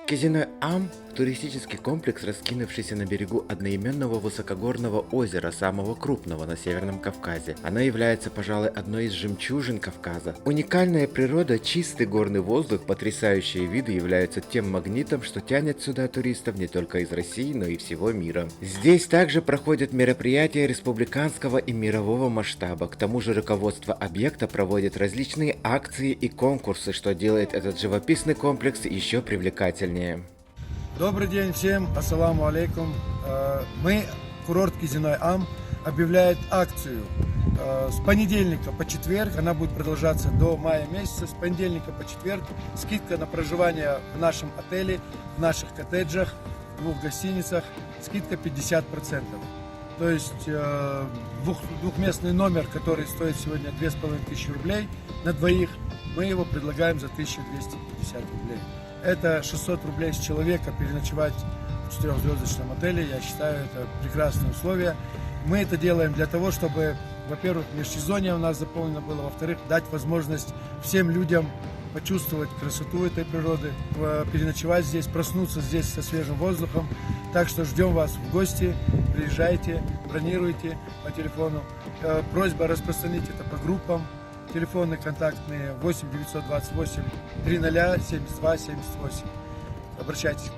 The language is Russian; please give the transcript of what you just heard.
Казино Ам– туристический комплекс, раскинувшийся на берегу одноименного высокогорного озера, самого крупного на Северном Кавказе. Оно является, пожалуй, одной из жемчужин Кавказа. Уникальная природа, чистый горный воздух, потрясающие виды являются тем магнитом, что тянет сюда туристов не только из России, но и всего мира. Здесь также проходят мероприятия республиканского и мирового масштаба. К тому же руководство объекта проводит различные акции и конкурсы, что делает этот живописный комплекс еще привлекательнее. Добрый день всем, ассаламу алейкум. Мы, курорт Казино Ам, объявляет акцию с понедельника по четверг, она будет продолжаться до мая месяца, с понедельника по четверг, скидка на проживание в нашем отеле, в наших коттеджах, в 2 гостиницах, скидка 50%. То есть двухместный номер, который стоит сегодня 2500 рублей на двоих, мы его предлагаем за 1250 рублей. Это 600 рублей с человека переночевать в 4-звездочном отеле. Я считаю, это прекрасные условия. Мы это делаем для того, чтобы, во-первых, межсезонье у нас заполнено было, во-вторых, дать возможность всем людям почувствовать красоту этой природы, переночевать здесь, проснуться здесь со свежим воздухом. Так что ждем вас в гости, приезжайте, бронируйте по телефону. Просьба распространить это по группам. Телефоны контактные 8 928 300 72 78. Обращайтесь.